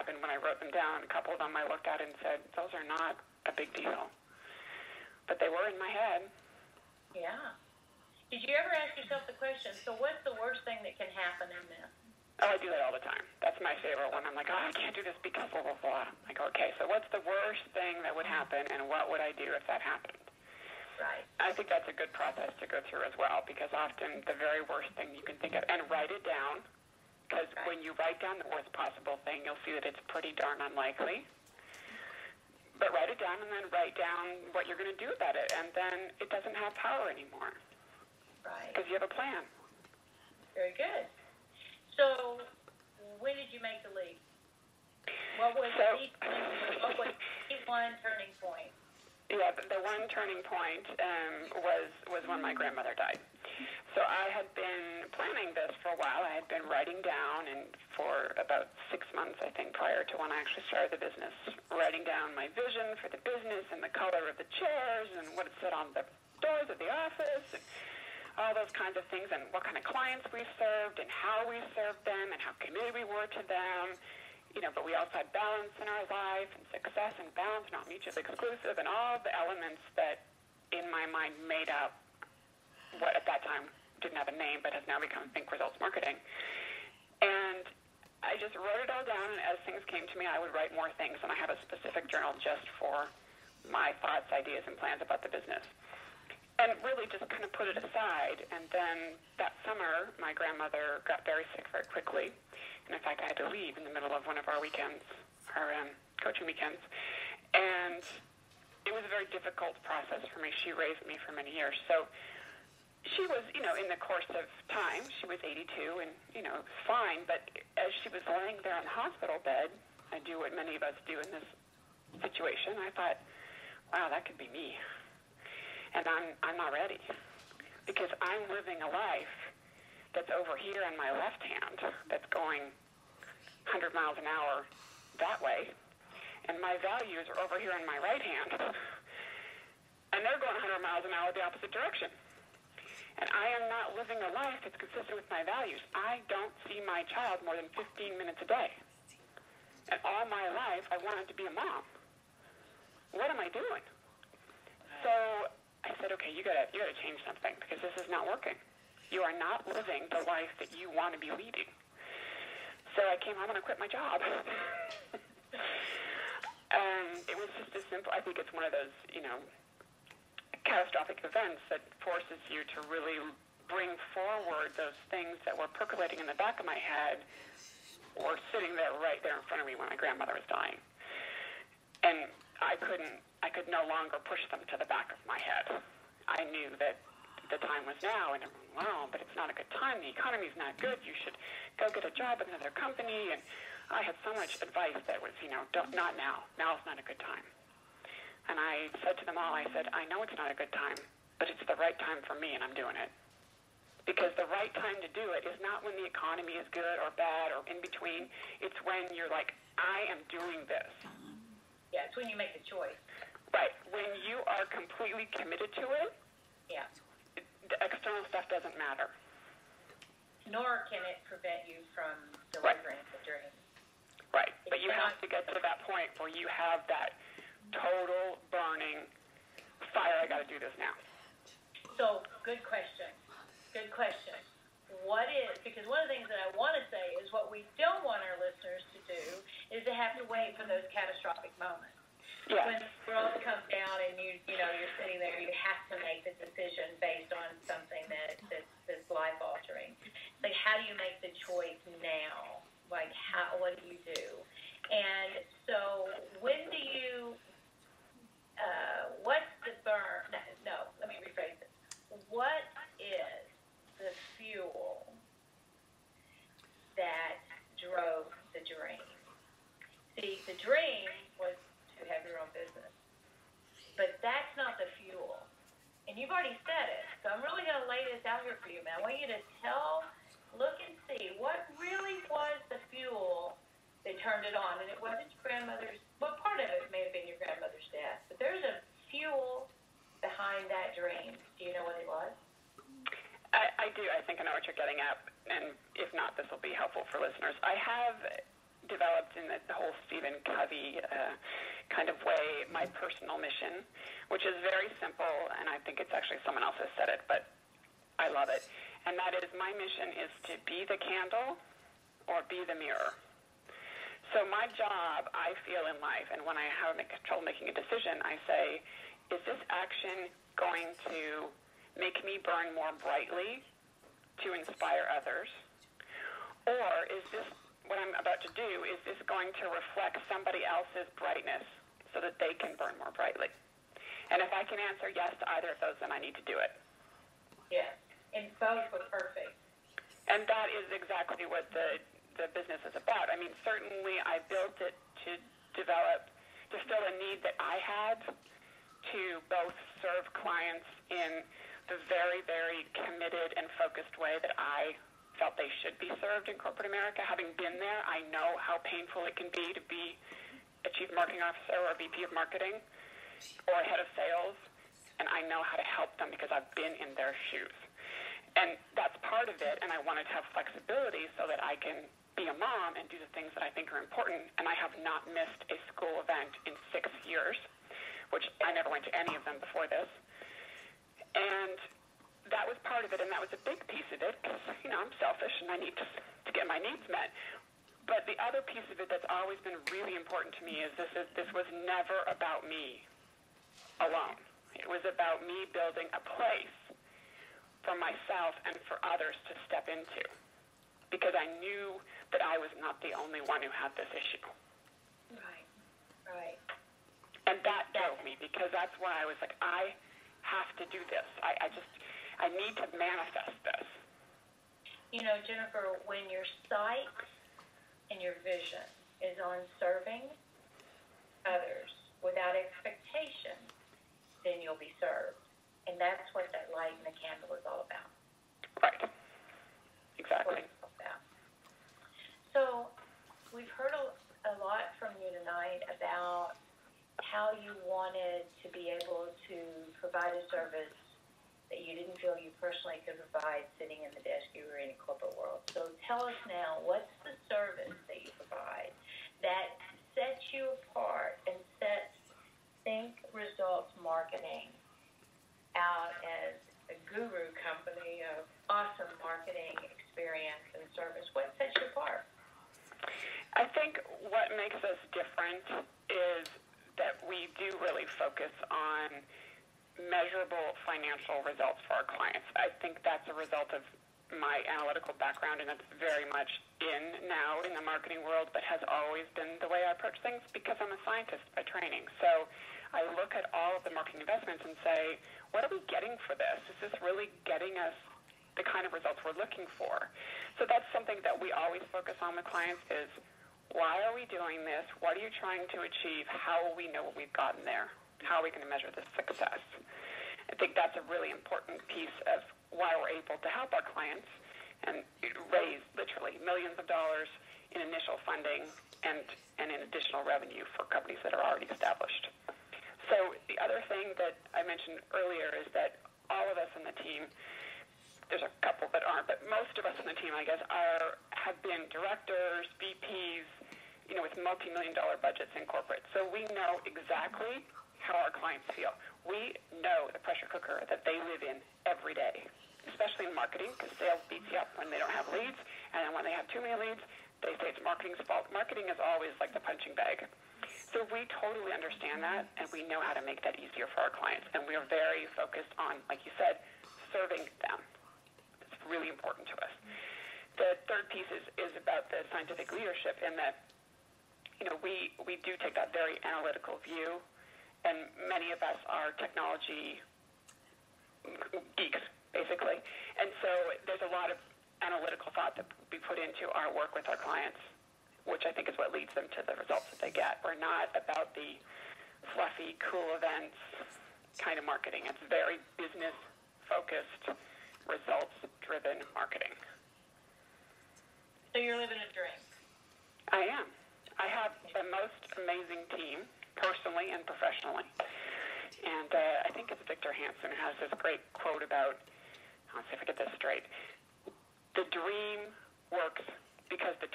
happened when I wrote them down. A couple of them I looked at and said, those are not a big deal. But they were in my head. Yeah. Did you ever ask yourself the question, so what's the worst thing that can happen in this? Oh, I do that all the time. That's my favorite one. I'm like, oh, I can't do this because blah, blah, blah. I go, okay, so what's the worst thing that would happen, and what would I do if that happened? Right. I think that's a good process to go through as well, because often the very worst thing you can think of, and write it down, because when you write down the worst possible thing, you'll see that it's pretty darn unlikely. But write it down and then write down what you're going to do about it, and then it doesn't have power anymore. Right. Because you have a plan. Very good. So, when did you make the leap? What was the one turning point? Yeah, the one turning point was when my grandmother died. So I had been planning this for a while. I had been writing down, and for about 6 months, I think, prior to when I actually started the business, writing down my vision for the business and the color of the chairs and what it said on the doors of the office and all those kinds of things, and what kind of clients we served and how we served them and how committed we were to them. But we also had balance in our life, and success and balance, not mutually exclusive, and all the elements that in my mind made up what at that time didn't have a name but has now become Think Results Marketing. And I just wrote it all down, and as things came to me, I would write more things, and I have a specific journal just for my thoughts, ideas, and plans about the business. And really just kind of put it aside. And then that summer, my grandmother got very sick very quickly. And in fact, I had to leave in the middle of one of our weekends, our coaching weekends. And it was a very difficult process for me. She raised me for many years. So she was, in the course of time, she was 82 and, fine. But as she was laying there on the hospital bed, I do what many of us do in this situation. I thought, wow, that could be me. And I'm not ready, because I'm living a life that's over here on my left hand, that's going 100 miles an hour that way, and my values are over here on my right hand, and they're going 100 miles an hour the opposite direction. And I am not living a life that's consistent with my values. I don't see my child more than 15 minutes a day. And all my life, I wanted to be a mom. What am I doing? So I said, okay, you gotta change something, because this is not working. You are not living the life that you want to be leading. So I came home and I quit my job. It was just as simple. I think it's one of those, catastrophic events that forces you to really bring forward those things that were percolating in the back of my head or sitting there right there in front of me when my grandmother was dying. And I could no longer push them to the back of my head. I knew that the time was now, and everyone, wow, but it's not a good time. The economy's not good. You should go get a job at another company. And I had so much advice that was, not now. Now is not a good time. And I said to them all, I said, I know it's not a good time, but it's the right time for me, and I'm doing it. Because the right time to do it is not when the economy is good or bad or in between. It's when you're like, I am doing this. Yeah, it's when you make the choice. Right. When you are completely committed to it, yeah, the external stuff doesn't matter. Nor can it prevent you from delivering the dream. Right. But you have to get to that point where you have that total burning fire. I got to do this now. So, good question. Good question. What is, because one of the things that I want to say is what we don't want our listeners to do is to have to wait for those catastrophic moments. Yeah. When the world comes down and you're sitting there, you have to make the decision based on something that's life altering. Like, how do you make the choice now? Like, what do you do? And so, when do you? What's the burn? No, let me rephrase it. What is the fuel that drove the dream? See, the dream was to have your own business. But that's not the fuel. And you've already said it. So I'm really going to lay this out here for you, man. I want you to look and see what really was the fuel that turned it on. And it wasn't your grandmother's, well, part of it may have been your grandmother's death. But there's a fuel behind that dream. Do you know what it was? I do. I think I know what you're getting at. And if not, this will be helpful for listeners. I have developed in the whole Stephen Covey kind of way, my personal mission, which is very simple, and I think it's actually someone else has said it, but I love it. And that is, my mission is to be the candle or be the mirror. So my job, I feel in life, and when I have trouble making a decision, I say, is this action going to make me burn more brightly to inspire others? Or is this, what I'm about to do, is this going to reflect somebody else's brightness so that they can burn more brightly? And if I can answer yes to either of those, then I need to do it. Yes, and both were perfect. And that is exactly what the business is about. I mean, certainly I built it to fill a need that I had to both serve clients in the very, very committed and focused way that I felt they should be served in corporate America. Having been there, I know how painful it can be to be a chief marketing officer or a VP of marketing or a head of sales, and I know how to help them because I've been in their shoes. And that's part of it, and I wanted to have flexibility so that I can be a mom and do the things that I think are important, and I have not missed a school event in 6 years, which I never went to any of them before this. And that was part of it, and that was a big piece of it because, I'm selfish and I need to get my needs met. But the other piece of it that's always been really important to me is this was never about me alone. It was about me building a place for myself and for others to step into, because I knew that I was not the only one who had this issue. Right. And that drove me, because that's why I was like, I have to do this. I need to manifest this. Jennifer, when your sight and your vision is on serving others without expectation, then you'll be served. And that's what that light in the candle is all about. Right. Exactly. That's what it's all about. So we've heard a lot from you tonight about how you wanted to be able to provide a service that you didn't feel you personally could provide sitting in the desk you were in a corporate world. So tell us now, what's the service that you provide that sets you apart and sets Think Results Marketing out as a guru company of awesome marketing experience and service? What sets you apart? I think what makes us different is that we do really focus on measurable financial results for our clients. I think that's a result of my analytical background, and it's very much in now in the marketing world, but has always been the way I approach things because I'm a scientist by training. So I look at all of the marketing investments and say, what are we getting for this? Is this really getting us the kind of results we're looking for? So that's something that we always focus on with clients is, why are we doing this? What are you trying to achieve? How will we know what we've gotten there? How are we going to measure this success? I think that's a really important piece of why we're able to help our clients and raise literally millions of dollars in initial funding and in additional revenue for companies that are already established. So the other thing that I mentioned earlier is that all of us in the team, there's a couple that aren't, but most of us in the team, I guess, have been directors, VPs, with multi-million-dollar budgets in corporate. So we know exactly how our clients feel. We know the pressure cooker that they live in every day, especially in marketing, because sales beats you up when they don't have leads, and then when they have too many leads, they say it's marketing's fault. Marketing is always like the punching bag. So we totally understand that, and we know how to make that easier for our clients, and we are very focused on, like you said, serving them. It's really important to us. The third piece is about the scientific leadership, in that we do take that very analytical view, and many of us are technology geeks, basically. And so there's a lot of analytical thought that we put into our work with our clients, which I think is what leads them to the results that they get. We're not about the fluffy, cool events kind of marketing. It's very business-focused, results-driven marketing. So you're living a dream. I am. I have the most amazing team, personally and professionally. And I think it's Victor Hansen who has this great quote about, let's see if I get this straight, the dream works because the